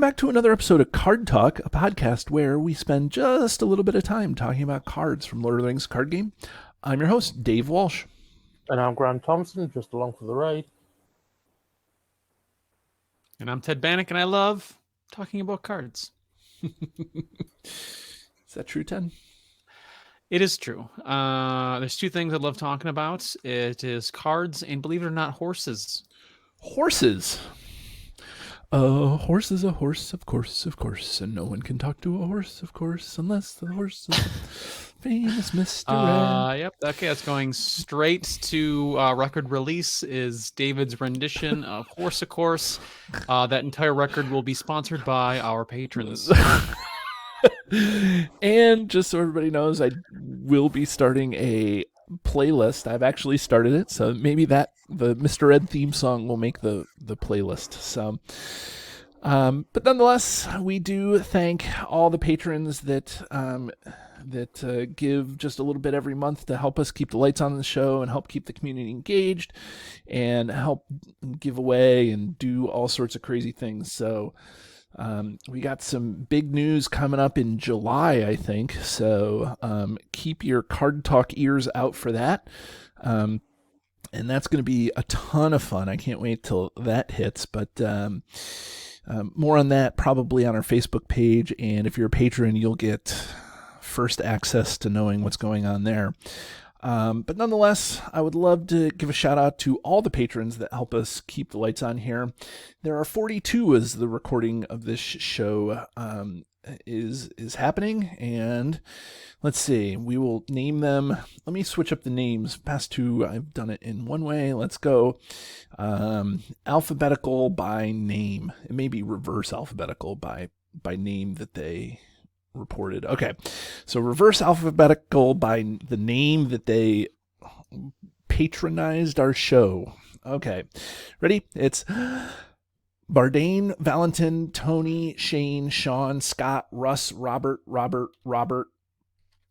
back to another episode of Card Talk, a podcast where we spend just a little bit of time talking about cards from Lord of the Rings card game. I'm your host, Dave Walsh. And I'm Grant Thompson, just along for the ride. And I'm Ted Bannock, and I love talking about cards. Is that true, Ted? It is true. There's two things I love talking about. It is cards and, believe it or not, horses. Horses. A horse is a horse, of course, and no one can talk to a horse, of course, unless the horse is famous Mr. Red. Yep. Okay, that's going straight to record release is David's rendition of Horse, of Course. That entire record will be sponsored by our patrons. And just so everybody knows, I will be starting a playlist. I've actually started it, so maybe the Mr. Ed theme song will make the playlist. So, but nonetheless, we do thank all the patrons that give just a little bit every month to help us keep the lights on the show and help keep the community engaged and help give away and do all sorts of crazy things. So we got some big news coming up in July, I think. So keep your Card Talk ears out for that. And that's going to be a ton of fun. I can't wait till that hits. But more on that probably on our Facebook page. And if you're a patron, you'll get first access to knowing what's going on there. But nonetheless, I would love to give a shout out to all the patrons that help us keep the lights on here. There are 42 as the recording of this show is happening, and let's see, we will name them. Let me switch up the names. Past two, I've done it in one way. Let's go alphabetical by name. It may be reverse alphabetical by name that they reported. Okay, so reverse alphabetical by the name that they patronized our show. Okay, ready? It's Bardane, Valentin, Tony, Shane, Sean, Scott, Russ, Robert.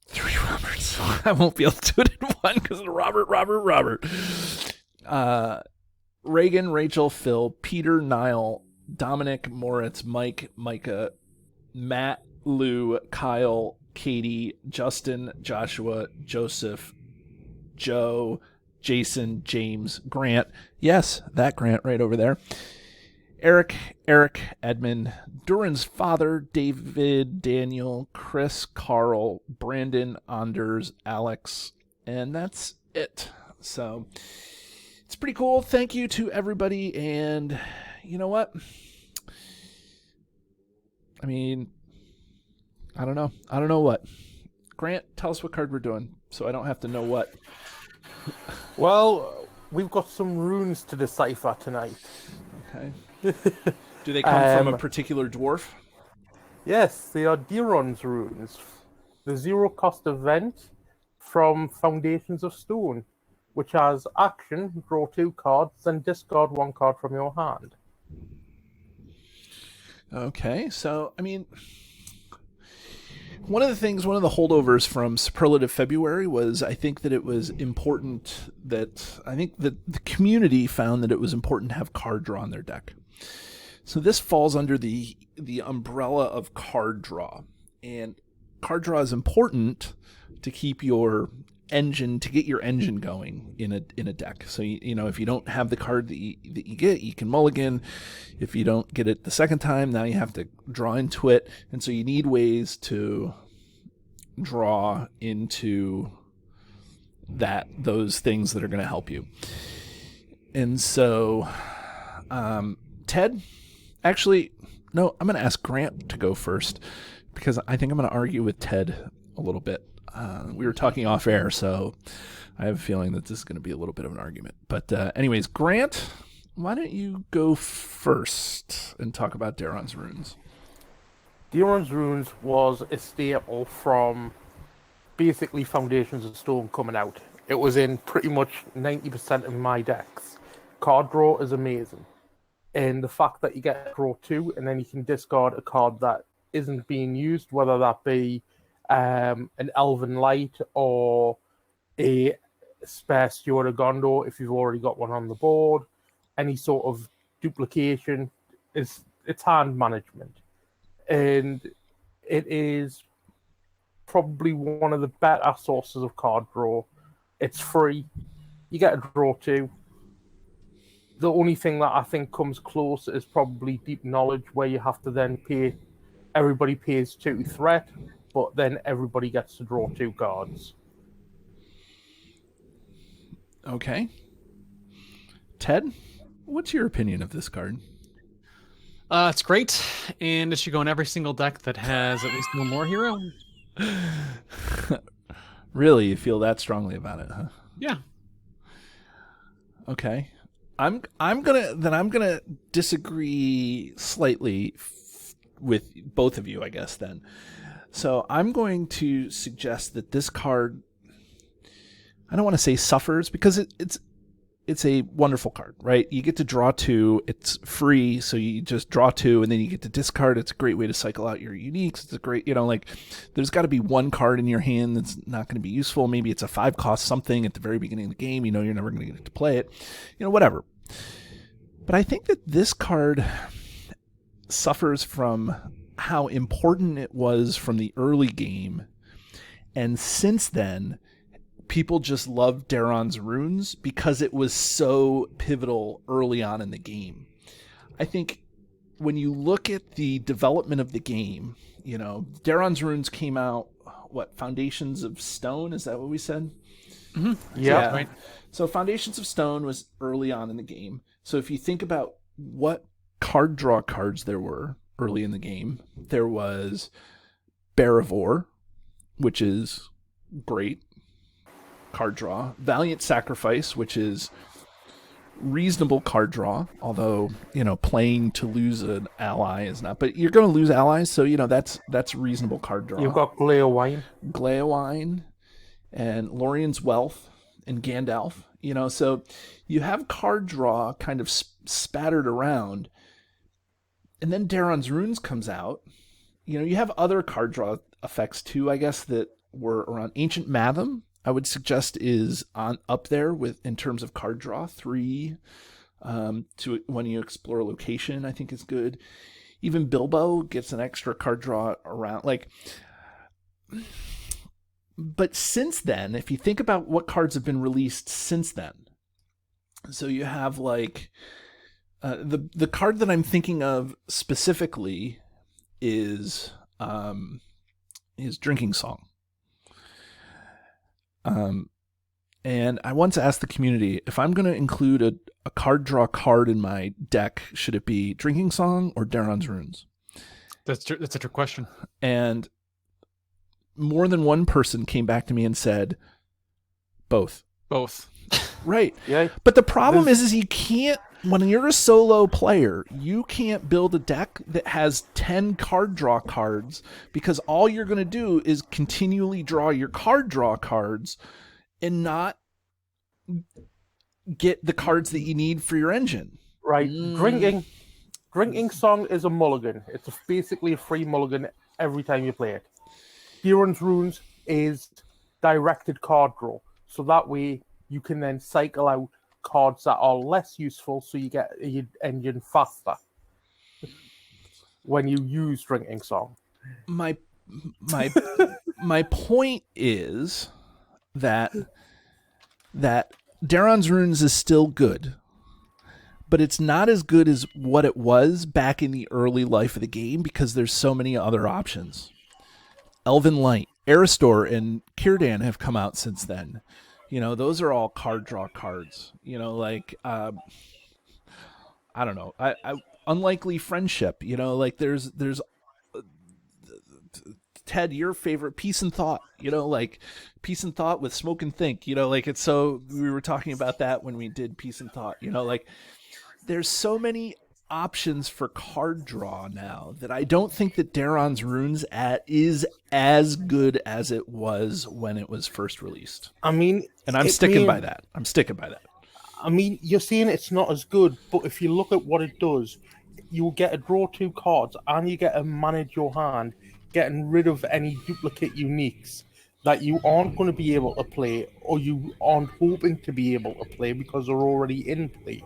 Three Roberts. I won't be able to do it in one because of Robert. Reagan, Rachel, Phil, Peter, Niall, Dominic, Moritz, Mike, Micah, Matt, Lou, Kyle, Katie, Justin, Joshua, Joseph, Joe, Jason, James, Grant. Yes, that Grant right over there. Eric, Edmund, Duran's father, David, Daniel, Chris, Carl, Brandon, Anders, Alex, and that's it. So it's pretty cool. Thank you to everybody. And you know what? I mean, I don't know what. Grant, tell us what card we're doing so I don't have to know what. Well, we've got some runes to decipher tonight. Okay. Do they come from a particular dwarf? Yes, they are Daeron's runes. The zero-cost event from Foundations of Stone, which has action, draw 2 cards, and discard 1 card from your hand. Okay, so, I mean, one of the holdovers from Superlative February was I think that it was important that the community found that it was important to have card draw on their deck. So this falls under the umbrella of card draw. And card draw is important to keep your engine, to get your engine going in a deck. So you know, if you don't have the card that you get, you can mulligan. If you don't get it the second time, now you have to draw into it, and so you need ways to draw into those things that are going to help you. And so Ted, actually, no, I'm going to ask Grant to go first because I think I'm going to argue with Ted a little bit. We were talking off air, so I have a feeling that this is going to be a little bit of an argument. But anyways, Grant, why don't you go first and talk about Daeron's runes? Daeron's runes was a staple from basically Foundations of Stone coming out. It was in pretty much 90% of my decks. Card draw is amazing. And the fact that you get draw 2 and then you can discard a card that isn't being used, whether that be an Elven Light or a spare Steward of Gondor if you've already got one on the board. Any sort of duplication, it's hand management. and it is probably one of the better sources of card draw. It's free. You get a draw too. The only thing that I think comes close is probably Deep Knowledge, where you have to then pay. Everybody pays 2 threat, but then everybody gets to draw 2 cards. Okay. Ted, what's your opinion of this card? It's great, and it should go in every single deck that has at least one more hero. Really, you feel that strongly about it, huh? Yeah. Okay. I'm gonna disagree slightly with both of you, I guess, then. So I'm going to suggest that this card, I don't want to say suffers, because it's a wonderful card, right? You get to draw 2, it's free, so you just draw 2, and then you get to discard. It's a great way to cycle out your uniques. It's a great, like, there's got to be one card in your hand that's not going to be useful. Maybe it's a 5-cost something at the very beginning of the game. You're never going to get to play it. Whatever. But I think that this card suffers from how important it was from the early game, and since then, people just love Daeron's runes because it was so pivotal early on in the game. I think when you look at the development of the game, Daeron's runes came out, Foundations of Stone? Is that what we said? Mm-hmm. Yeah. Right. So Foundations of Stone was early on in the game. So if you think about what card draw cards there were early in the game, there was Barivore, which is great card draw. Valiant Sacrifice, which is reasonable card draw, although playing to lose an ally is not, but you're going to lose allies, so that's reasonable card draw. You've got Gleowine and Lorien's Wealth and Gandalf, so you have card draw kind of spattered around, and then Daeron's Runes comes out. You have other card draw effects too, I guess, that were around. Ancient Matham, I would suggest, is up there with in terms of card draw. 3 to when you explore a location, I think is good. Even Bilbo gets an extra card draw around. But since then, if you think about what cards have been released since then, so you have the card that I'm thinking of specifically is Drinking Song. And I once asked the community, if I'm going to include a card draw card in my deck, should it be Drinking Song or Daeron's Runes? That's a trick question. And more than one person came back to me and said, both. Both. Right. Yeah. But the problem is you can't, when you're a solo player, you can't build a deck that has 10 card draw cards, because all you're going to do is continually draw your card draw cards and not get the cards that you need for your engine. Right. Drinking Song is a mulligan. It's basically a free mulligan every time you play it. Daeron's Runes is directed card draw. So that way you can then cycle out cards that are less useful, so you get your engine faster when you use Drinking Song. My point is that Daeron's Runes is still good, but it's not as good as what it was back in the early life of the game, because there's so many other options. Elven Light, Aristor, and Círdan have come out since then. Those are all card draw cards. I don't know. I Unlikely Friendship. There's Ted, your favorite, Peace and Thought. Peace and Thought with Smoke and Think. It's so, we were talking about that when we did Peace and Thought. There's so many options for card draw now that I don't think that Daeron's Runes is as good as it was when it was first released. And I'm sticking by that. You're saying it's not as good, but if you look at what it does, you get to draw 2 cards and you get to manage your hand, getting rid of any duplicate uniques that you aren't going to be able to play, or you aren't hoping to be able to play because they're already in play.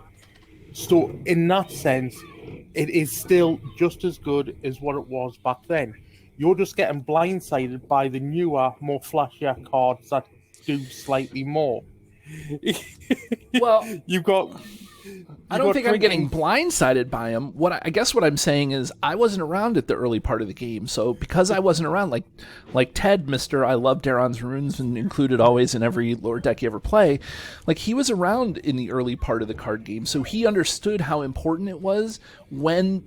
So in that sense, it is still just as good as what it was back then. You're just getting blindsided by the newer, more flashier cards that do slightly more. Well, you've got. I don't think I'm getting blindsided by him. I guess what I'm saying is I wasn't around at the early part of the game, so because I wasn't around, like Ted, Mister, I love Daeron's Runes and included always in every lore deck you ever play. Like he was around in the early part of the card game, so he understood how important it was when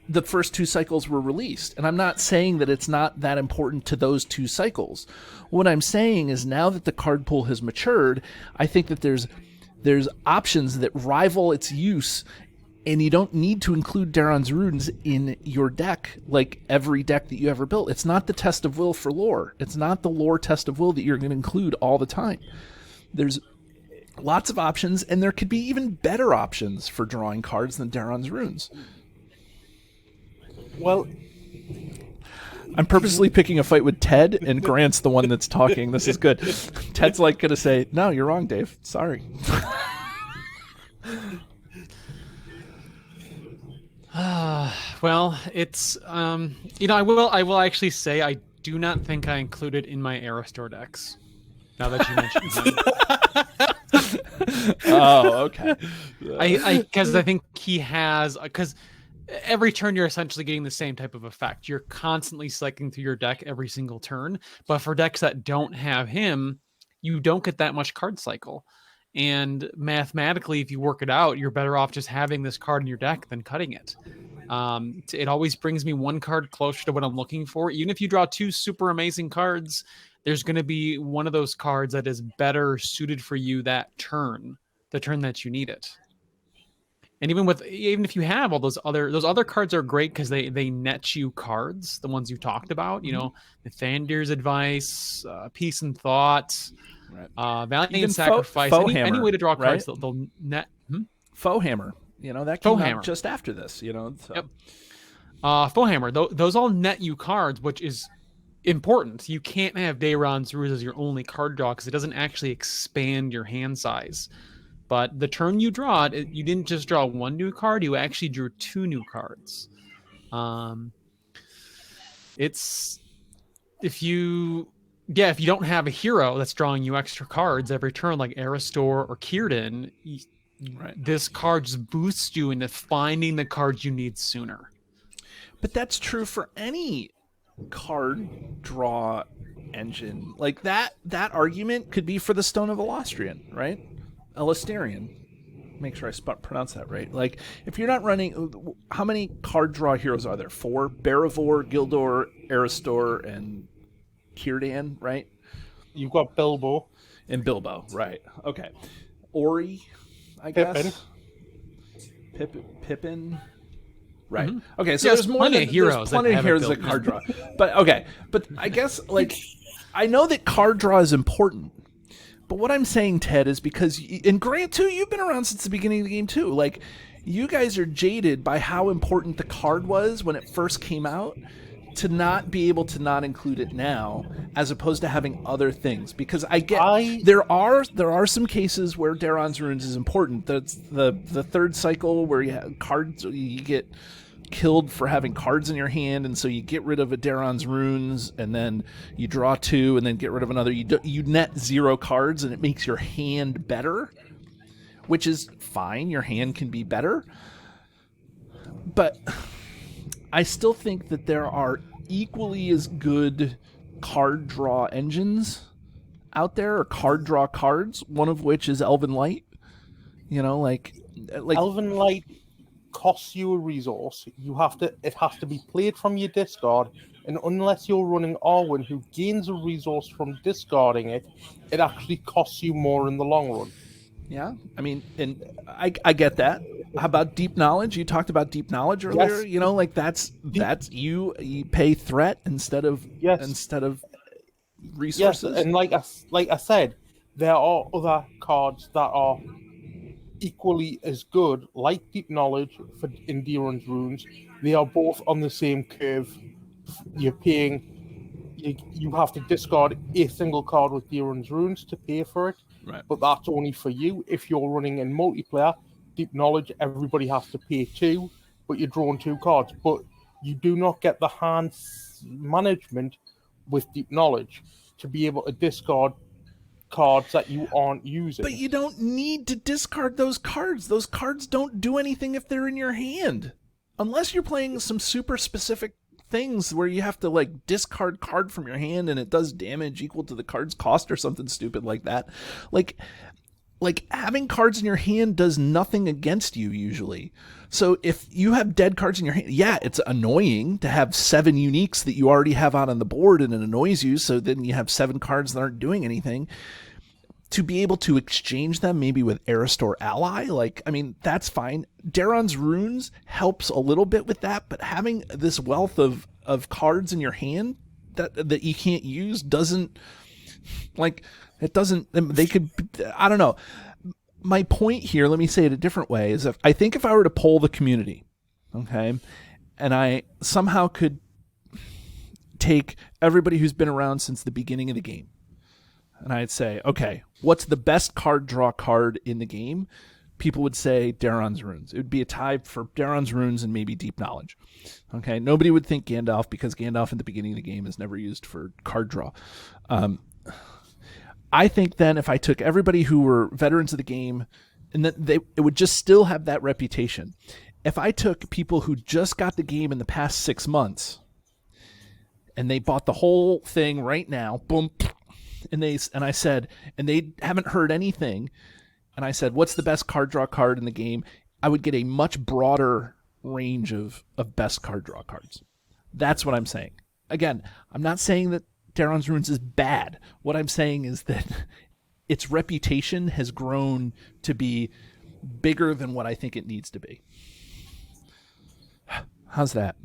the first 2 cycles were released. And I'm not saying that it's not that important to those 2 cycles. What I'm saying is now that the card pool has matured, I think that there's options that rival its use, and you don't need to include Daeron's Runes in your deck like every deck that you ever built. It's not the test of will for lore. It's not the lore test of will that you're going to include all the time. There's lots of options, and there could be even better options for drawing cards than Daeron's Runes. Well, I'm purposely picking a fight with Ted, and Grant's the one that's talking. This is good. Ted's like going to say, "No, you're wrong, Dave. Sorry." Well, it's I will actually say I do not think I included in my Aerostore decks. Now that you mentioned him. Oh, okay. Because I think he has every turn you're essentially getting the same type of effect. You're constantly cycling through your deck every single turn, but for decks that don't have him, you don't get that much card cycle. And mathematically, if you work it out, you're better off just having this card in your deck than cutting it. It always brings me 1 card closer to what I'm looking for. Even if you draw 2 super amazing cards, there's going to be one of those cards that is better suited for you that turn, the turn that you need it. And even if you have all those other cards are great because they net you cards, the ones you talked about, Nathandir's Advice, Peace and Thought, right. Valiant and Sacrifice, any way to draw cards, right? they'll net. Foe Hammer, that came out just after this, So. Yep. Foe Hammer, those all net you cards, which is important. You can't have Daeron's Runes as your only card draw because it doesn't actually expand your hand size. But the turn you draw it, you didn't just draw 1 new card, you actually drew 2 new cards. If you don't have a hero that's drawing you extra cards every turn, like Aerostore or Círdan, right, this card just boosts you into finding the cards you need sooner. But that's true for any card draw engine. Like that argument could be for the Stone of Elastrian, right? Elasterian. Make sure I pronounce that right. Like, if you're not running... How many card draw heroes are there? 4? Barivore, Gildor, Aerostore, and Círdan, right? You've got Bilbo. And Bilbo, right. Okay. Ori, I guess. Pippin. Right. Mm-hmm. Okay, so there's more than heroes. There's plenty of heroes that card draw. But I guess, I know that card draw is important. But what I'm saying, Ted, is because, and Grant too, you've been around since the beginning of the game too. Like, you guys are jaded by how important the card was when it first came out, to not be able to not include it now, as opposed to having other things. Because there are some cases where Daeron's Runes is important. That's the 3rd cycle where you have cards, you get killed for having cards in your hand, and so you get rid of a Daeron's Runes, and then you draw 2, and then get rid of another. You net 0 cards, and it makes your hand better, which is fine. Your hand can be better, but I still think that there are equally as good card draw engines out there, or card draw cards. One of which is Elven Light. Like Elven Light costs you a resource. It has to be played from your discard, and unless you're running Arwen, who gains a resource from discarding it, it actually costs you more in the long run. Yeah, I mean, and I get that. How about Deep Knowledge? You talked about Deep Knowledge earlier. Yes. That's you pay threat instead of resources. Yes, and like I said, there are other cards that are equally as good, like Deep Knowledge in Daeron's Runes. They are both on the same curve. You have to discard a single card with Daeron's Runes to pay for it, right? But that's only for you. If you're running in multiplayer, Deep Knowledge, everybody has to pay 2. but you're drawing 2 cards. But you do not get the hand management with deep knowledge to be able to discard cards that you aren't using. But you don't need to discard those cards. Those cards don't do anything if they're in your hand. Unless you're playing some super specific things where you have to like discard card from your hand and it does damage equal to the card's cost or something stupid like that. Like having cards in your hand does nothing against you usually. So if you have dead cards in your hand, yeah, it's annoying to have 7 uniques that you already have out on the board and it annoys you. So then you have 7 cards that aren't doing anything. To be able to exchange them maybe with Aristor Ally, like, I mean, that's fine. Daeron's Runes helps a little bit with that, but having this wealth of cards in your hand that you can't use doesn't, like, it doesn't, they could, I don't know. My point here, let me say it a different way, is I think if I were to poll the community, okay, and I somehow could take everybody who's been around since the beginning of the game, and I'd say, okay, what's the best card draw card in the game? People would say Daeron's Runes. It would be a tie for Daeron's Runes and maybe Deep Knowledge. Okay, nobody would think Gandalf because Gandalf in the beginning of the game is never used for card draw. I think then if I took everybody who were veterans of the game, and that it would just still have that reputation. If I took people who just got the game in the past 6 months, and they bought the whole thing right now, boom. And I said, and they haven't heard anything, and I said, what's the best card draw card in the game? I would get a much broader range of best card draw cards. That's what I'm saying. Again, I'm not saying that Daeron's Runes is bad. What I'm saying is that its reputation has grown to be bigger than what I think it needs to be. How's that?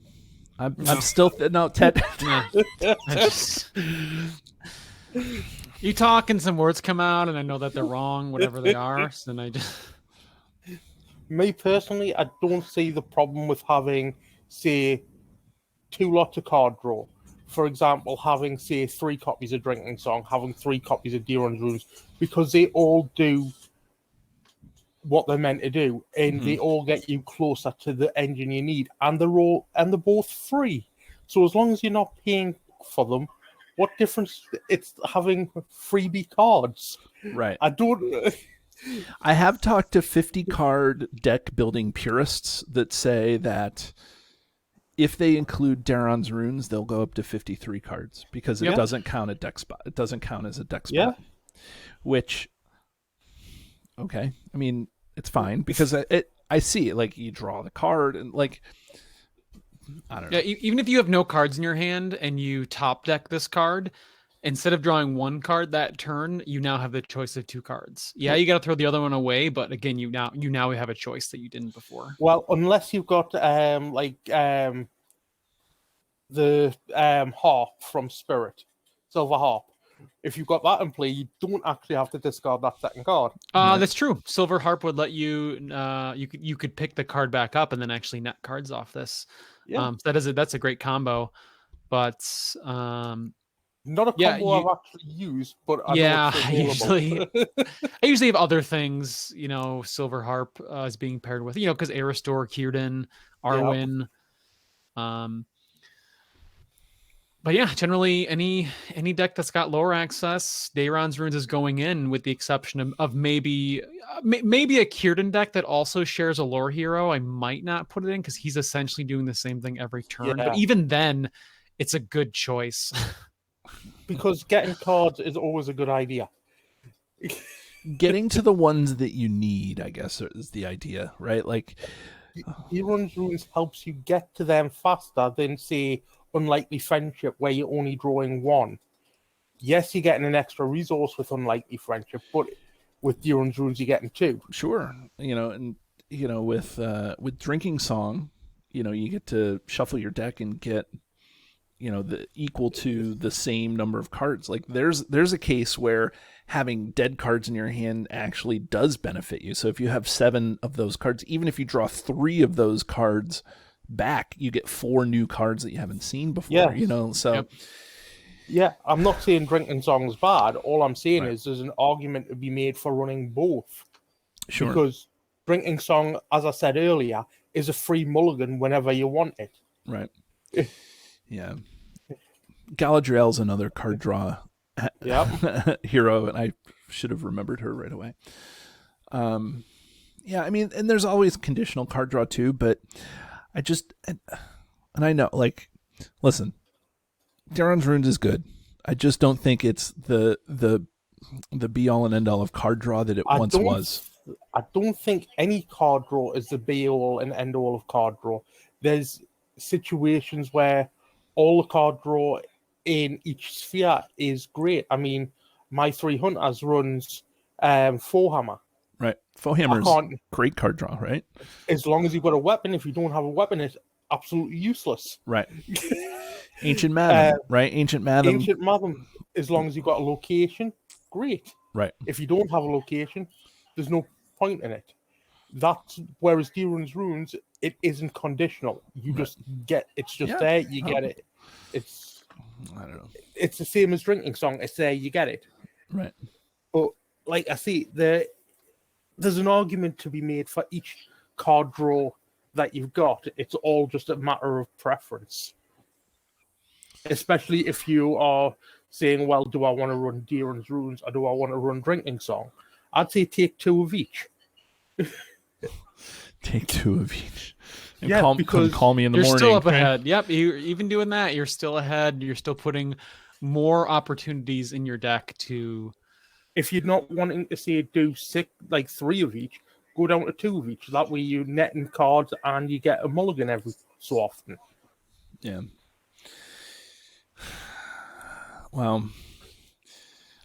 I'm still no Ted. You talk and some words come out, and I know that they're wrong, whatever they are. So then I just. Me personally, I don't see the problem with having, say, 2 lots of card draw. For example, having, say, 3 copies of Drinking Song, having 3 copies of Daeron's Runes, because they all do what they're meant to do, and they all get you closer to the engine you need, and they're both free. So as long as you're not paying for them, what difference it's having freebie cards? Right. I have talked to 50 card deck building purists that say that if they include Daeron's Runes, they'll go up to 53 cards because it doesn't count a deck spot. It doesn't count as a deck spot. Yeah. Which, okay, I mean, it's fine because I see it. Like, you draw the card and, like, I don't know. Yeah, even if you have no cards in your hand and you top deck this card, instead of drawing 1 card that turn, you now have the choice of 2 cards. Yeah, you got to throw the other one away, but again, you now have a choice that you didn't before. Well, unless you've got the harp from Spirit, Silver Harp. If you've got that in play, you don't actually have to discard that second card. That's true. Silver Harp would let you. You could pick the card back up and then actually net cards off this. Yeah. So that's a great combo, but not a combo I've actually used. But I usually have other things. Silver Harp is being paired with because Aristor, Círdan, Arwen. But yeah, generally any deck that's got lore access, Daeron's Runes is going in, with the exception of maybe a Círdan deck that also shares a lore hero. I might not put it in because he's essentially doing the same thing every turn. Yeah. But even then, it's a good choice. Because getting cards is always a good idea. Getting to the ones that you need, I guess, is the idea, right? Like, Daeron's Runes helps you get to them faster than, say, Unlikely Friendship, where you're only drawing 1. Yes, you're getting an extra resource with Unlikely Friendship, but with Daeron's Runes, you're getting 2. Sure, with Drinking Song, you get to shuffle your deck and get, the equal to the same number of cards. Like, there's a case where having dead cards in your hand actually does benefit you. So if you have 7 of those cards, even if you draw 3 of those cards back, you get 4 new cards that you haven't seen before. So yep. Yeah, I'm not saying Drinking Song's bad. All I'm saying is there's an argument to be made for running both. Sure. Because Drinking Song, as I said earlier, is a free mulligan whenever you want it. Right. Yeah. Galadriel's another card draw hero, and I should have remembered her right away. Yeah, I mean, and there's always conditional card draw too, but I just, and I know, like, listen, Daeron's Runes is good. I just don't think it's the be all and end all of card draw that it once was. I don't think any card draw is the be all and end all of card draw. There's situations where all the card draw in each sphere is great. I mean, my 3 hunters runs Forehammer. Right. Forehammer's great card draw, right? As long as you've got a weapon. If you don't have a weapon, it's absolutely useless. Right. Ancient Madam, right? Ancient Madam. Ancient Madam, as long as you've got a location, great. Right. If you don't have a location, there's no point in it. That's whereas Daeron's Runes, it isn't conditional. You just get it's just there, you get it. It's I don't know. It's the same as Drinking Song. It's there, you get it. Right. But like I see, there's an argument to be made for each card draw that you've got. It's all just a matter of preference. Especially if you are saying, well, do I want to run Daeron's Runes or do I want to run Drinking Song? I'd say take 2 of each. Take 2 of each. And yeah, because call me in the morning. You're still up ahead. Yep, even doing that, you're still ahead. You're still putting more opportunities in your deck to... If you're not wanting to say do 3 of each, go down to 2 of each. That way you net in cards and you get a mulligan every so often. Yeah. Well,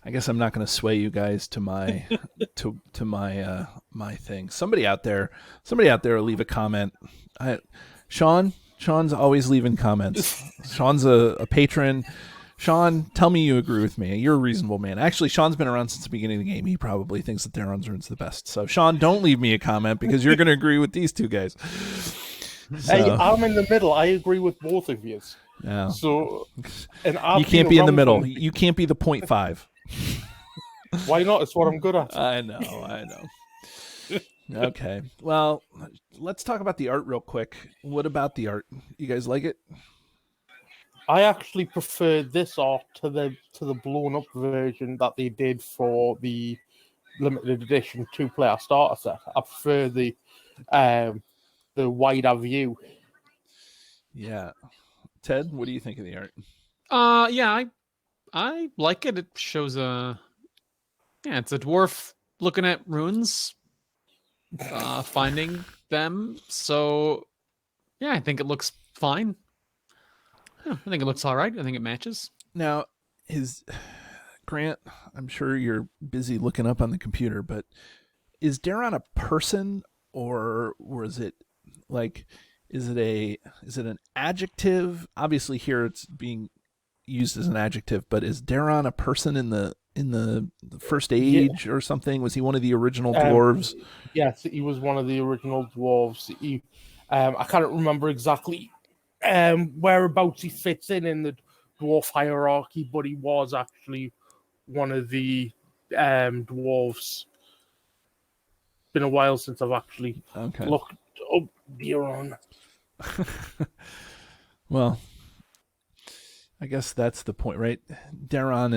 I guess I'm not going to sway you guys to my to my my thing. Somebody out there will leave a comment. Sean's always leaving comments. Sean's a patron. Sean, tell me you agree with me. You're a reasonable man. Actually, Sean's been around since the beginning of the game. He probably thinks that Daeron's Rune's the best. So, Sean, don't leave me a comment because you're going to agree with these 2 guys. So, hey, I'm in the middle. I agree with both of you. Yeah. So, and you can't be in the middle. You can't be the 0.5. Why not? It's what I'm good at. I know. Okay. Well, let's talk about the art real quick. What about the art? You guys like it? I actually prefer this art to the blown up version that they did for the limited edition 2-player starter set. I prefer the wider view. Yeah. Ted, what do you think of the art? Yeah, I like it. It shows it's a dwarf looking at runes, finding them. So yeah, I think it looks fine. Yeah, I think it looks all right. I think it matches. Now, Grant, I'm sure you're busy looking up on the computer, but is Daeron a person or is it like, is it an adjective? Obviously here it's being used as an adjective, but is Daeron a person in the first age or something? Was he one of the original dwarves? Yes, he was one of the original dwarves. I can't remember exactly whereabouts he fits in the dwarf hierarchy, but he was actually one of the dwarves. Been a while since I've actually looked up Daeron. Well, I guess that's the point, right? Daeron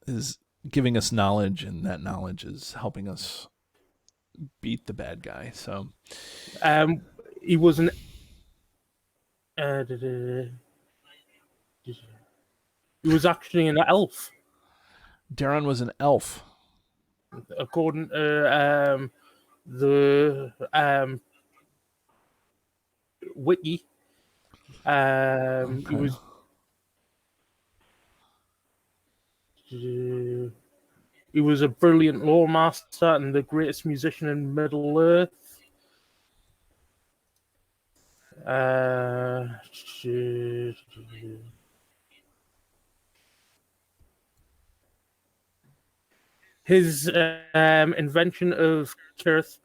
is giving us knowledge, and that knowledge is helping us beat the bad guy. So, he was an he was actually an elf. Daeron was an elf, according to the wiki. He was. He was a brilliant lore master and the greatest musician in Middle Earth. His invention of Kirith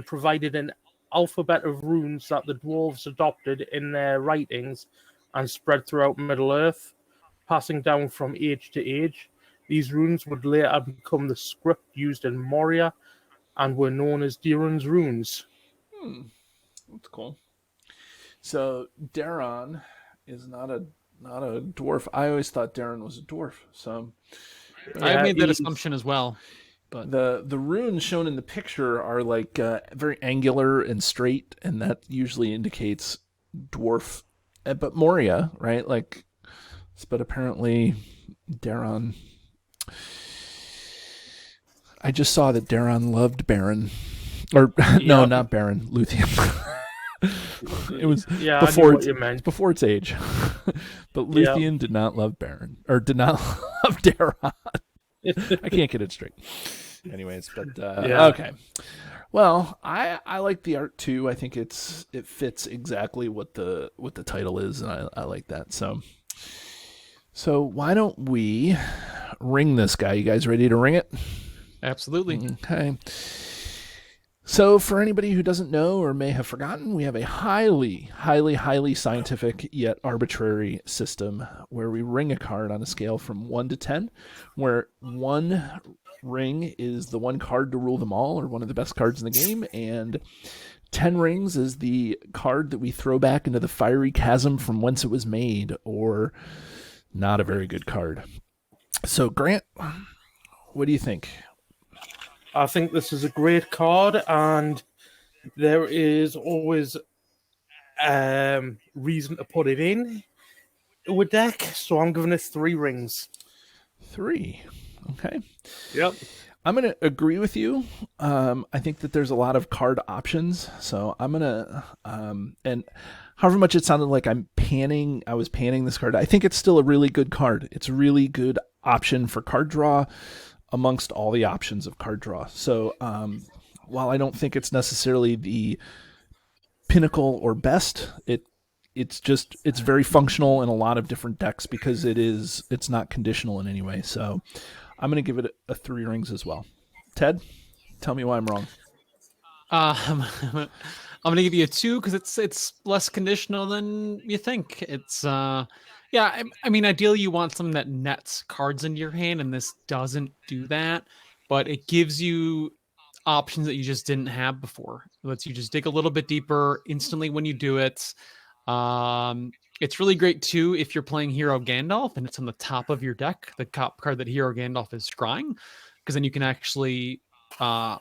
provided an alphabet of runes that the dwarves adopted in their writings and spread throughout Middle Earth, passing down from age to age. These runes would later become the script used in Moria and were known as Daeron's runes. That's cool. So Daeron is not a dwarf. I always thought Daeron was a dwarf. So I made that assumption as well. But the runes shown in the picture are like very angular and straight, and that usually indicates dwarf. But Moria, right? Like, but apparently Daeron. I just saw that Daeron loved Baron, or no, not Baron, Luthien. It was before its age. But Luthien did not love Baron, or did not love Daeron. I can't get it straight. Anyways, but okay. Well, I like the art too. I think it fits exactly what the title is, and I like that. So why don't we ring this guy? You guys ready to ring it? Absolutely. Okay. So for anybody who doesn't know or may have forgotten, we have a highly, highly, highly scientific yet arbitrary system where we ring a card on a scale from 1 to 10, where 1 ring is the one card to rule them all, or one of the best cards in the game, and 10 rings is the card that we throw back into the fiery chasm from whence it was made, or not a very good card. So Grant, what do you think? I think this is a great card, and there is always reason to put it in a deck, so I'm giving it 3 rings. 3. Okay. Yep. I'm going to agree with you. I think that there's a lot of card options, so I'm going to, and however much it sounded like I was panning this card, I think it's still a really good card. It's a really good option for card draw amongst all the options of card draw. So while I don't think it's necessarily the pinnacle or best, it's very functional in a lot of different decks because it's not conditional in any way. So I'm going to give it a 3 rings as well. Ted, tell me why I'm wrong. I'm going to give you a 2 because it's less conditional than you think. It's yeah, I mean, ideally you want something that nets cards into your hand, and this doesn't do that, but it gives you options that you just didn't have before. It lets you just dig a little bit deeper instantly when you do it. It's really great too if you're playing Hero Gandalf and it's on the top of your deck, the top card that Hero Gandalf is scrying, because then you can actually play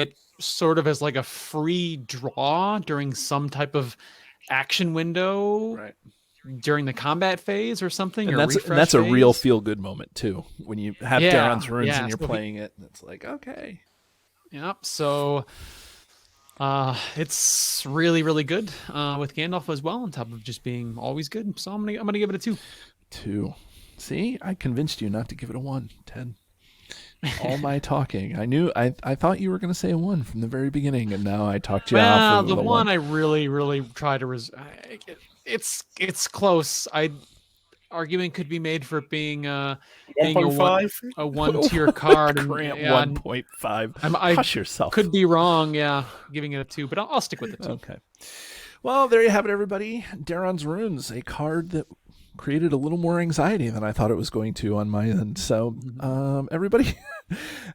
it sort of as like a free draw during some type of action window, right, during the combat phase or something. And that's a real feel-good moment too, when you have Daeron's runes and you're playing it, and it's like, okay. Yep. So it's really, really good with Gandalf as well, on top of just being always good. So I'm gonna give it a 2. 2. See, I convinced you not to give it a 1, Ted. All my talking. I thought you were going to say a 1 from the very beginning, and now I talked you off. Well, the 1 I really, really try to it's close. Argument could be made for being a 1-tier card. Grant 1.5. Hush yourself. Could be wrong. Yeah, giving it a 2, but I'll stick with it. 2. Okay. Well, there you have it, everybody. Daeron's Runes, a card that created a little more anxiety than I thought it was going to on my end. So, everybody,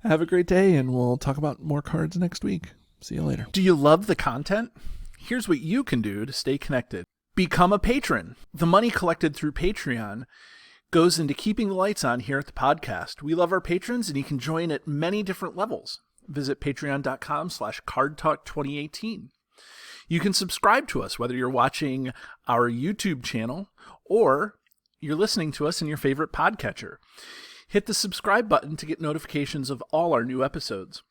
have a great day, and we'll talk about more cards next week. See you later. Do you love the content? Here's what you can do to stay connected. Become a patron. The money collected through Patreon goes into keeping the lights on here at the podcast. We love our patrons, and you can join at many different levels. Visit patreon.com/cardtalk2018. You can subscribe to us, whether you're watching our YouTube channel or you're listening to us in your favorite podcatcher. Hit the subscribe button to get notifications of all our new episodes.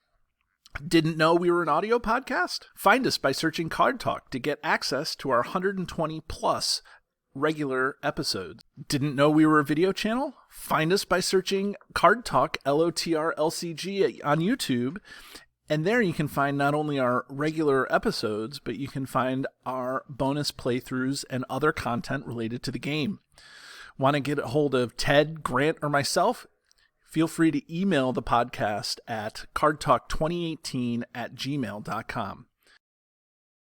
Didn't know we were an audio podcast? Find us by searching Card Talk to get access to our 120 plus regular episodes. Didn't know we were a video channel? Find us by searching Card Talk LOTR LCG on YouTube. And there you can find not only our regular episodes, but you can find our bonus playthroughs and other content related to the game. Want to get a hold of Ted, Grant, or myself? Feel free to email the podcast at cardtalk2018@gmail.com.